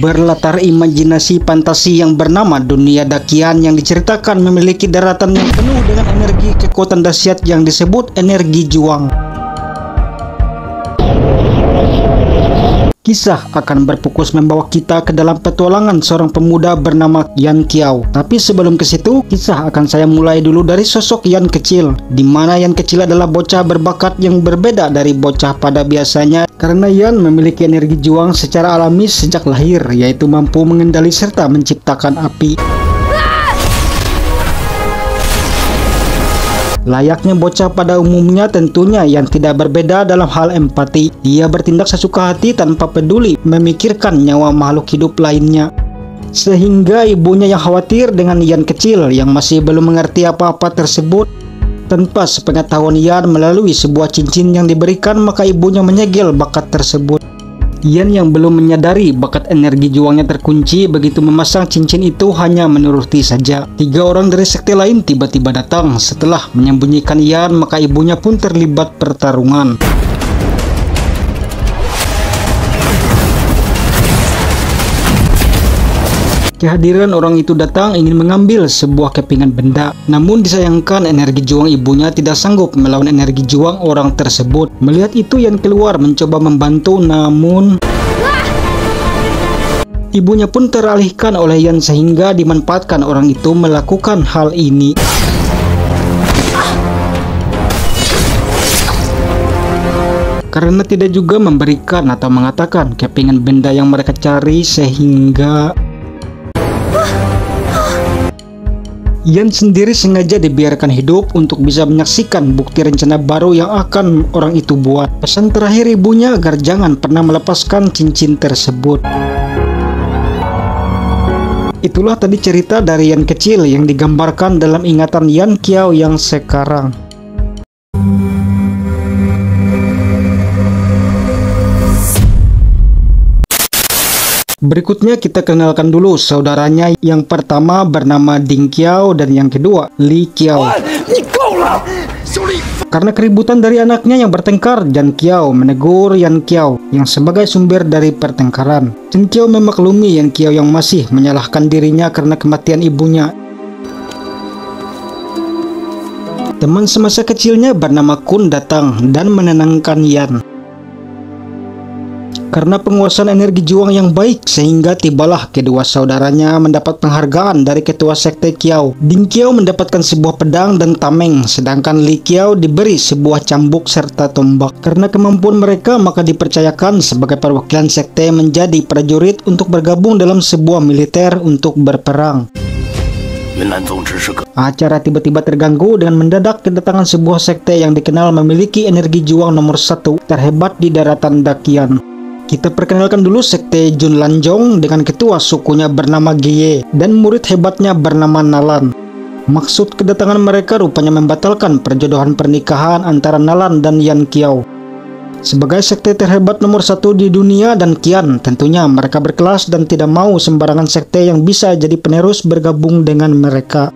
berlatar imajinasi fantasi yang bernama dunia Dakian yang diceritakan memiliki daratan yang penuh dengan energi kekuatan dahsyat yang disebut energi juang. Kisah akan berfokus membawa kita ke dalam petualangan seorang pemuda bernama Yan Qiao. Tapi sebelum ke situ, kisah akan saya mulai dulu dari sosok Yan kecil, di mana Yan kecil adalah bocah berbakat yang berbeda dari bocah pada biasanya, karena Yan memiliki energi juang secara alami sejak lahir, yaitu mampu mengendali serta menciptakan api. Layaknya bocah pada umumnya, tentunya Yan tidak berbeda dalam hal empati. Ia bertindak sesuka hati tanpa peduli memikirkan nyawa makhluk hidup lainnya. Sehingga ibunya yang khawatir dengan Yan kecil yang masih belum mengerti apa-apa tersebut. Tanpa sepengetahuan Yan melalui sebuah cincin yang diberikan, maka ibunya menyegel bakat tersebut. Yan yang belum menyadari bakat energi juangnya terkunci begitu memasang cincin itu hanya menuruti saja. 3 orang dari sekte lain tiba-tiba datang. Setelah menyembunyikan Yan, maka ibunya pun terlibat pertarungan. Kehadiran orang itu datang ingin mengambil sebuah kepingan benda. Namun disayangkan energi juang ibunya tidak sanggup melawan energi juang orang tersebut. Melihat itu Yan keluar mencoba membantu, namun ibunya pun teralihkan oleh Yan sehingga dimanfaatkan orang itu melakukan hal ini. Karena tidak juga memberikan atau mengatakan kepingan benda yang mereka cari, sehingga Yan sendiri sengaja dibiarkan hidup untuk bisa menyaksikan bukti rencana baru yang akan orang itu buat. Pesan terakhir ibunya agar jangan pernah melepaskan cincin tersebut. Itulah tadi cerita dari Yan kecil yang digambarkan dalam ingatan Yan Qiao yang sekarang. Berikutnya kita kenalkan dulu saudaranya. Yang pertama bernama Ding Qiao dan yang kedua Li Qiao. Karena keributan dari anaknya yang bertengkar, Yan Qiao menegur Yan Qiao yang sebagai sumber dari pertengkaran. Yan Qiao memaklumi Yan Qiao yang masih menyalahkan dirinya karena kematian ibunya. Teman semasa kecilnya bernama Kun datang dan menenangkan Yan. Karena penguasaan energi juang yang baik, sehingga tibalah kedua saudaranya mendapat penghargaan dari ketua sekte Qiao. Ding Qiao mendapatkan sebuah pedang dan tameng, sedangkan Li Qiao diberi sebuah cambuk serta tombak. Karena kemampuan mereka, maka dipercayakan sebagai perwakilan sekte menjadi prajurit untuk bergabung dalam sebuah militer untuk berperang. Acara tiba-tiba terganggu dengan mendadak kedatangan sebuah sekte yang dikenal memiliki energi juang nomor 1 terhebat di daratan Dakian. Kita perkenalkan dulu sekte Jun Lanjong dengan ketua sukunya bernama Gye dan murid hebatnya bernama Nalan. Maksud kedatangan mereka rupanya membatalkan perjodohan pernikahan antara Nalan dan Yan Qiao. Sebagai sekte terhebat nomor 1 di dunia dan kian, tentunya mereka berkelas dan tidak mau sembarangan sekte yang bisa jadi penerus bergabung dengan mereka.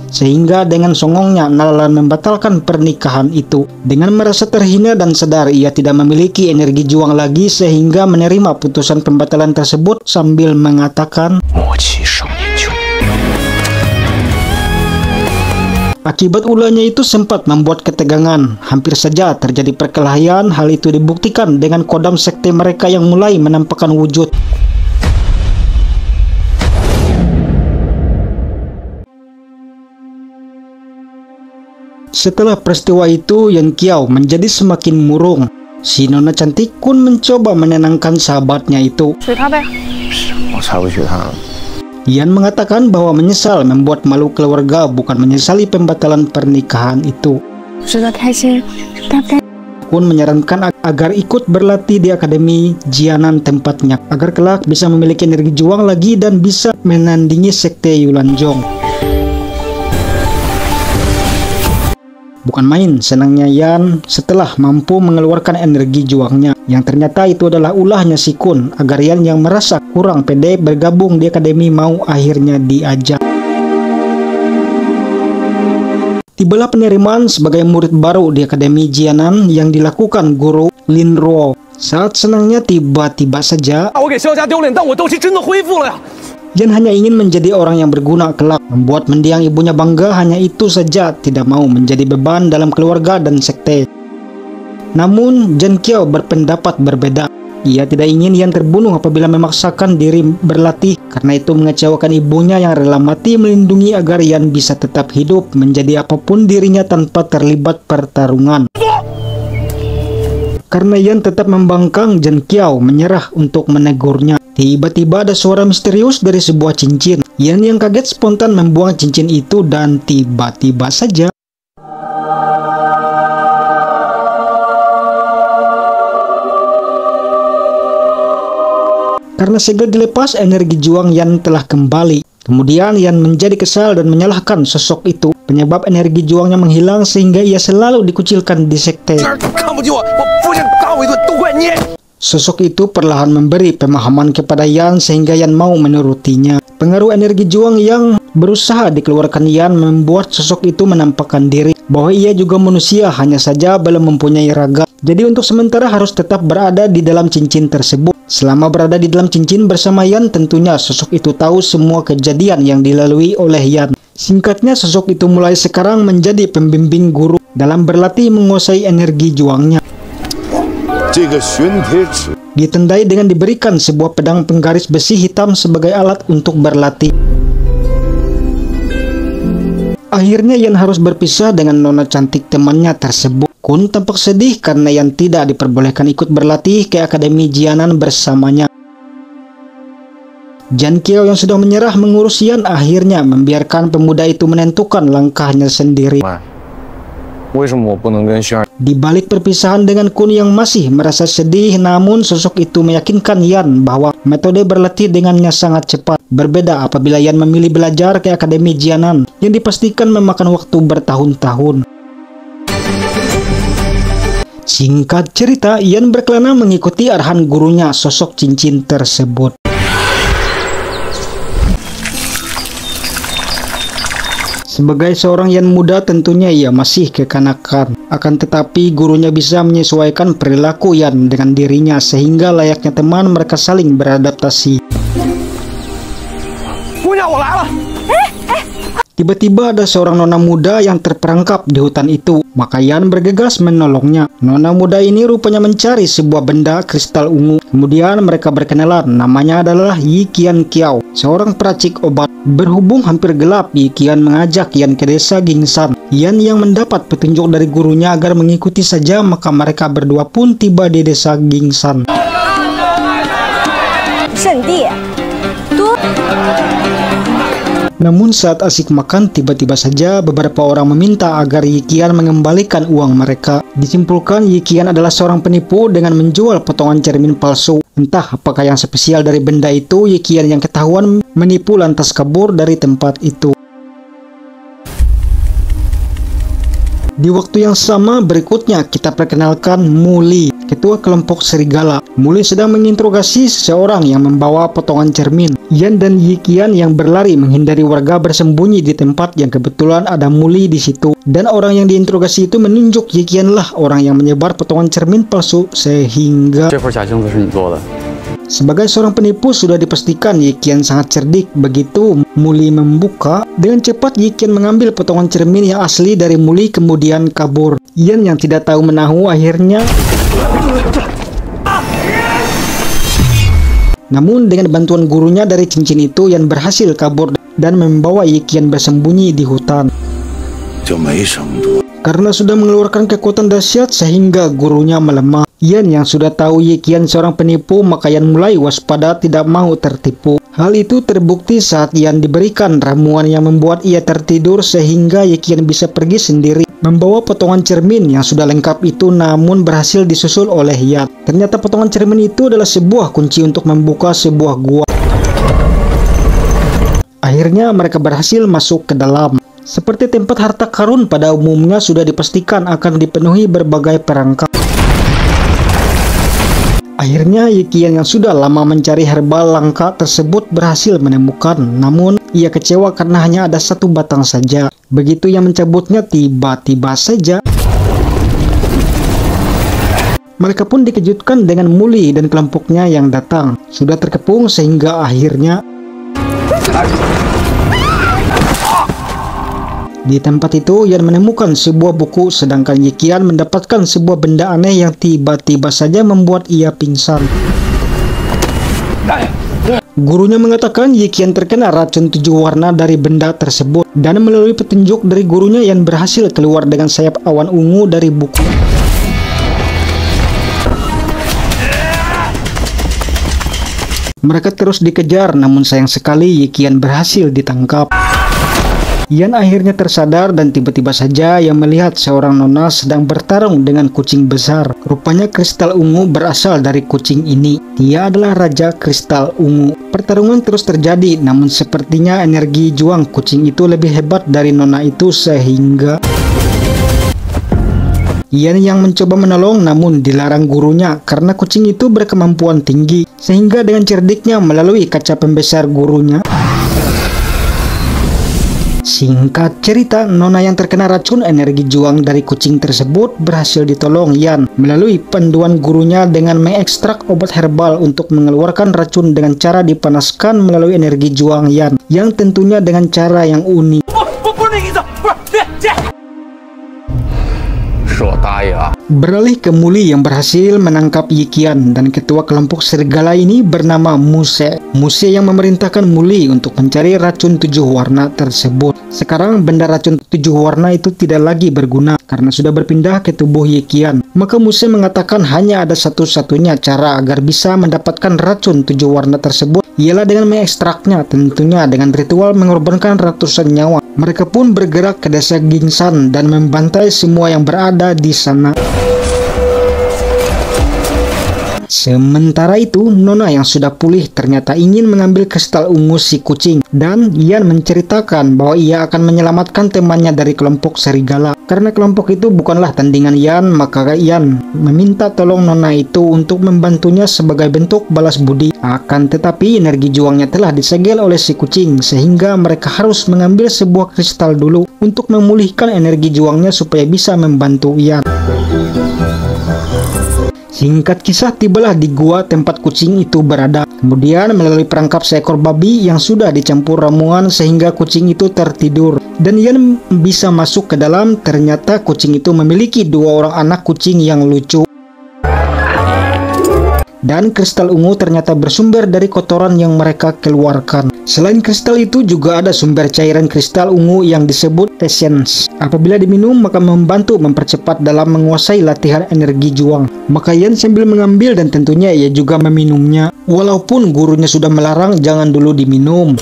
Sehingga dengan songongnya Nalan membatalkan pernikahan itu. Dengan merasa terhina dan sadar ia tidak memiliki energi juang lagi, sehingga menerima putusan pembatalan tersebut sambil mengatakan, akibat ulahnya itu sempat membuat ketegangan. Hampir saja terjadi perkelahian. Hal itu dibuktikan dengan kodam sekte mereka yang mulai menampakkan wujud. Setelah peristiwa itu, Yan Qiao menjadi semakin murung. Si nona cantik Kun mencoba menenangkan sahabatnya itu. Yan mengatakan bahwa menyesal membuat malu keluarga, bukan menyesali pembatalan pernikahan itu. Kun menyarankan agar ikut berlatih di akademi Jianan tempatnya, agar kelak bisa memiliki energi juang lagi dan bisa menandingi sekte Yulanjong. Bukan main senangnya Yan setelah mampu mengeluarkan energi juangnya, yang ternyata itu adalah ulahnya si Kun, agar Yan yang merasa kurang pede bergabung di akademi mau akhirnya diajak. Tibalah penerimaan sebagai murid baru di akademi Jianan yang dilakukan guru Lin Ruo. Saat senangnya tiba-tiba saja 我给萧家丢脸，但我斗气真的恢复了呀！ Yan hanya ingin menjadi orang yang berguna kelak, membuat mendiang ibunya bangga, hanya itu saja, tidak mau menjadi beban dalam keluarga dan sekte. Namun, Zhen Qiao berpendapat berbeda. Ia tidak ingin Yan terbunuh apabila memaksakan diri berlatih, karena itu mengecewakan ibunya yang rela mati melindungi agar Yan bisa tetap hidup, menjadi apapun dirinya tanpa terlibat pertarungan. Karena Yan tetap membangkang, Zhen Qiao menyerah untuk menegurnya. Tiba-tiba ada suara misterius dari sebuah cincin. Yan yang kaget spontan membuang cincin itu dan tiba-tiba saja karena segel dilepas, energi juang Yan telah kembali. Kemudian Yan menjadi kesal dan menyalahkan sosok itu. Penyebab energi juangnya menghilang sehingga ia selalu dikucilkan di sekte. Sosok itu perlahan memberi pemahaman kepada Yan sehingga Yan mau menurutinya. Pengaruh energi juang yang berusaha dikeluarkan Yan membuat sosok itu menampakkan diri bahwa ia juga manusia, hanya saja belum mempunyai raga. Jadi untuk sementara harus tetap berada di dalam cincin tersebut. Selama berada di dalam cincin bersama Yan, tentunya sosok itu tahu semua kejadian yang dilalui oleh Yan. Singkatnya, sosok itu mulai sekarang menjadi pembimbing guru dalam berlatih menguasai energi juangnya. Ditandai dengan diberikan sebuah pedang penggaris besi hitam sebagai alat untuk berlatih. Akhirnya Yan harus berpisah dengan nona cantik temannya tersebut. Kun tampak sedih karena Yan tidak diperbolehkan ikut berlatih ke Akademi Jianan bersamanya. Zhen Qiao yang sudah menyerah mengurus Yan akhirnya membiarkan pemuda itu menentukan langkahnya sendiri. Di balik perpisahan dengan Kun yang masih merasa sedih, namun sosok itu meyakinkan Yan bahwa metode berlatih dengannya sangat cepat. Berbeda apabila Yan memilih belajar ke Akademi Jianan yang dipastikan memakan waktu bertahun-tahun. Singkat cerita, Yan berkelana mengikuti arahan gurunya, sosok cincin tersebut. Sebagai seorang Yan muda, tentunya ia masih kekanakan. Akan tetapi gurunya bisa menyesuaikan perilaku Yan dengan dirinya sehingga layaknya teman mereka saling beradaptasi. Tiba-tiba ada seorang nona muda yang terperangkap di hutan itu, maka Yan bergegas menolongnya. Nona muda ini rupanya mencari sebuah benda kristal ungu. Kemudian mereka berkenalan, namanya adalah Yi Qian Qiao, seorang peracik obat. Berhubung hampir gelap, Yi Qian mengajak Yan ke desa Gingshan. Yan yang mendapat petunjuk dari gurunya agar mengikuti saja, maka mereka berdua pun tiba di desa Gingshan. Namun saat asik makan, tiba-tiba saja beberapa orang meminta agar Yi Qian mengembalikan uang mereka. Disimpulkan Yi Qian adalah seorang penipu dengan menjual potongan cermin palsu. Entah apakah yang spesial dari benda itu, Yi Qian yang ketahuan menipu lantas kabur dari tempat itu. Di waktu yang sama berikutnya kita perkenalkan Muli, ketua kelompok serigala. Muli sedang menginterogasi seseorang yang membawa potongan cermin. Yan dan Yi Qian yang berlari menghindari warga bersembunyi di tempat yang kebetulan ada Muli di situ. Dan orang yang diinterogasi itu menunjuk Yi Qian lah orang yang menyebar potongan cermin palsu sehingga sebagai seorang penipu sudah dipastikan Yi Qian sangat cerdik. Begitu Muli membuka, dengan cepat Yi Qian mengambil potongan cermin yang asli dari Muli kemudian kabur. Yan yang tidak tahu menahu akhirnya namun dengan bantuan gurunya dari cincin itu, Yan berhasil kabur dan membawa Yi Qian bersembunyi di hutan. Karena sudah mengeluarkan kekuatan dahsyat sehingga gurunya melemah. Yan yang sudah tahu Yi Qian seorang penipu, maka Yan mulai waspada tidak mau tertipu. Hal itu terbukti saat Yan diberikan ramuan yang membuat ia tertidur sehingga Yi Qian bisa pergi sendiri membawa potongan cermin yang sudah lengkap itu, namun berhasil disusul oleh Yan. Ternyata potongan cermin itu adalah sebuah kunci untuk membuka sebuah gua. Akhirnya mereka berhasil masuk ke dalam. Seperti tempat harta karun pada umumnya sudah dipastikan akan dipenuhi berbagai perangkap. Akhirnya Yi Qian yang sudah lama mencari herbal langka tersebut berhasil menemukan, namun ia kecewa karena hanya ada satu batang saja. Begitu ia mencabutnya, tiba-tiba saja Mereka pun dikejutkan dengan Muli dan kelompoknya yang datang. Sudah terkepung sehingga akhirnya di tempat itu Yan menemukan sebuah buku, sedangkan Yekian mendapatkan sebuah benda aneh yang tiba-tiba saja membuat ia pingsan. Gurunya mengatakan Yekian terkena racun 7 warna dari benda tersebut, dan melalui petunjuk dari gurunya Yan berhasil keluar dengan sayap awan ungu dari buku. Mereka terus dikejar, namun sayang sekali Yekian berhasil ditangkap. Yan akhirnya tersadar dan tiba-tiba saja ia melihat seorang nona sedang bertarung dengan kucing besar. Rupanya kristal ungu berasal dari kucing ini. Dia adalah Raja Kristal Ungu. Pertarungan terus terjadi, namun sepertinya energi juang kucing itu lebih hebat dari nona itu sehingga Yan yang mencoba menolong namun dilarang gurunya karena kucing itu berkemampuan tinggi, sehingga dengan cerdiknya melalui kaca pembesar gurunya. Singkat cerita, nona yang terkena racun energi juang dari kucing tersebut berhasil ditolong Yan melalui panduan gurunya dengan mengekstrak obat herbal untuk mengeluarkan racun dengan cara dipanaskan melalui energi juang Yan, yang tentunya dengan cara yang unik. Beralih ke Muli yang berhasil menangkap Yekian dan ketua kelompok serigala ini bernama Muse. Muse yang memerintahkan Muli untuk mencari racun 7 warna tersebut. Sekarang benda racun 7 warna itu tidak lagi berguna karena sudah berpindah ke tubuh Yekian. Maka Muse mengatakan hanya ada satu-satunya cara agar bisa mendapatkan racun 7 warna tersebut, ialah dengan mengekstraknya, tentunya dengan ritual mengorbankan ratusan nyawa. Mereka pun bergerak ke desa Gingsan dan membantai semua yang berada di sana. Sementara itu, nona yang sudah pulih ternyata ingin mengambil kristal ungu si kucing, dan Yan menceritakan bahwa ia akan menyelamatkan temannya dari kelompok serigala. Karena kelompok itu bukanlah tandingan Yan, maka Yan meminta tolong nona itu untuk membantunya sebagai bentuk balas budi. Akan tetapi energi juangnya telah disegel oleh si kucing, sehingga mereka harus mengambil sebuah kristal dulu untuk memulihkan energi juangnya supaya bisa membantu Yan. Singkat kisah, tibalah di gua tempat kucing itu berada. Kemudian melalui perangkap seekor babi yang sudah dicampur ramuan sehingga kucing itu tertidur. Dan Yan bisa masuk ke dalam, ternyata kucing itu memiliki 2 orang anak kucing yang lucu. Dan kristal ungu ternyata bersumber dari kotoran yang mereka keluarkan. Selain kristal itu juga ada sumber cairan kristal ungu yang disebut essence. Apabila diminum maka membantu mempercepat dalam menguasai latihan energi juang. Maka Yan sambil mengambil dan tentunya ia juga meminumnya. Walaupun gurunya sudah melarang jangan dulu diminum.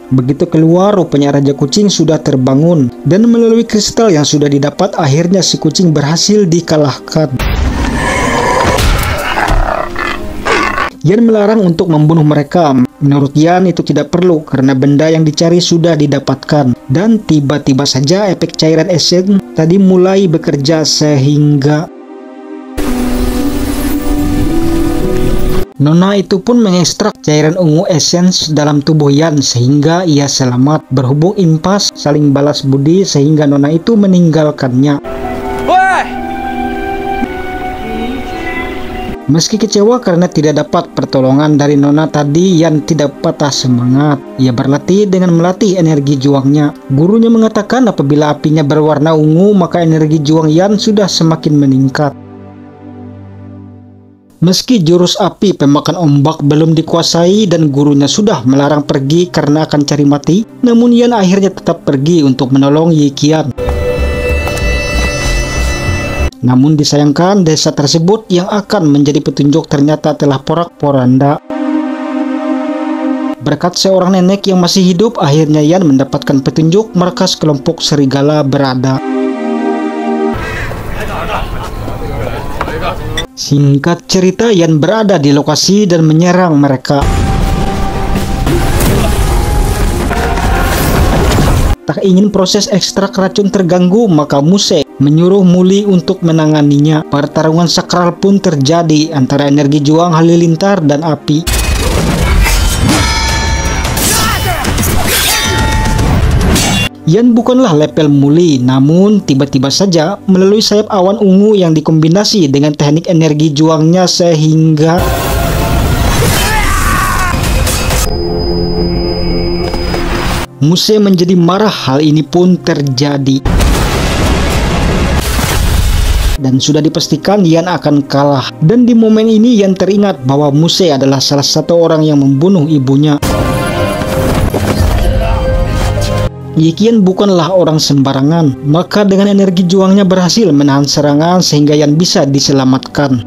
Begitu keluar, rupanya Raja Kucing sudah terbangun. Dan melalui kristal yang sudah didapat, akhirnya si kucing berhasil dikalahkan. Yan melarang untuk membunuh mereka. Menurut Yan itu tidak perlu karena benda yang dicari sudah didapatkan. Dan tiba-tiba saja efek cairan esen tadi mulai bekerja sehingga nona itu pun mengekstrak cairan ungu essence dalam tubuh Yan sehingga ia selamat. Berhubung impas saling balas budi sehingga nona itu meninggalkannya. Meski kecewa karena tidak dapat pertolongan dari nona tadi, Yan tidak patah semangat. Ia berlatih dengan melatih energi juangnya. Gurunya mengatakan apabila apinya berwarna ungu, maka energi juang Yan sudah semakin meningkat. Meski jurus api pemakan ombak belum dikuasai dan gurunya sudah melarang pergi karena akan cari mati, namun Yan akhirnya tetap pergi untuk menolong Yekian. Namun disayangkan desa tersebut yang akan menjadi petunjuk ternyata telah porak-poranda. Berkat seorang nenek yang masih hidup, akhirnya Yan mendapatkan petunjuk markas kelompok serigala berada. Singkat cerita, Yan berada di lokasi dan menyerang mereka. Tak ingin proses ekstrak racun terganggu, maka Muse menyuruh Muli untuk menanganinya. Pertarungan sakral pun terjadi antara energi juang halilintar dan api. Yan bukanlah lepel muli, namun tiba-tiba saja melalui sayap awan ungu yang dikombinasi dengan teknik energi juangnya sehingga Muse menjadi marah. Hal ini pun terjadi dan sudah dipastikan Yan akan kalah. Dan di momen ini Yan teringat bahwa Muse adalah salah satu orang yang membunuh ibunya. Yikian bukanlah orang sembarangan, maka dengan energi juangnya berhasil menahan serangan sehingga Yan bisa diselamatkan.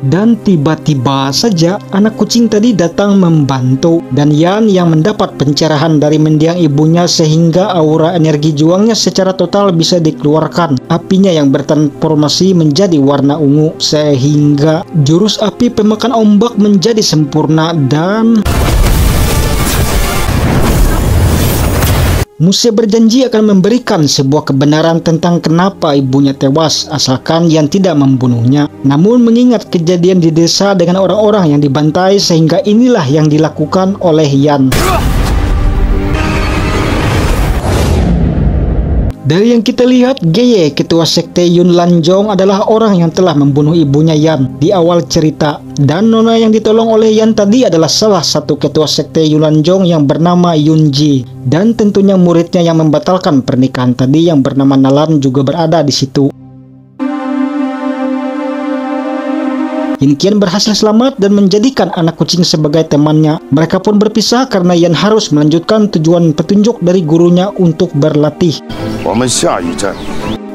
Dan tiba-tiba saja anak kucing tadi datang membantu, dan Yan yang mendapat pencerahan dari mendiang ibunya sehingga aura energi juangnya secara total bisa dikeluarkan. Apinya yang bertransformasi menjadi warna ungu sehingga jurus api pemakan ombak menjadi sempurna. Dan Muse berjanji akan memberikan sebuah kebenaran tentang kenapa ibunya tewas asalkan Yan tidak membunuhnya. Namun mengingat kejadian di desa dengan orang-orang yang dibantai, sehingga inilah yang dilakukan oleh Yan. Dari yang kita lihat, Geye, ketua sekte Yun Lanjong, adalah orang yang telah membunuh ibunya Yan di awal cerita. Dan nona yang ditolong oleh Yan tadi adalah salah satu ketua sekte Yun Lanjong yang bernama Yunji. Dan tentunya muridnya yang membatalkan pernikahan tadi yang bernama Nalan juga berada di situ. Yan berhasil selamat dan menjadikan anak kucing sebagai temannya. Mereka pun berpisah karena Yan harus melanjutkan tujuan petunjuk dari gurunya untuk berlatih.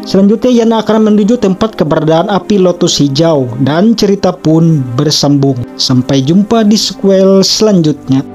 Selanjutnya Yan akan menuju tempat keberadaan api lotus hijau dan cerita pun bersambung. Sampai jumpa di sequel selanjutnya.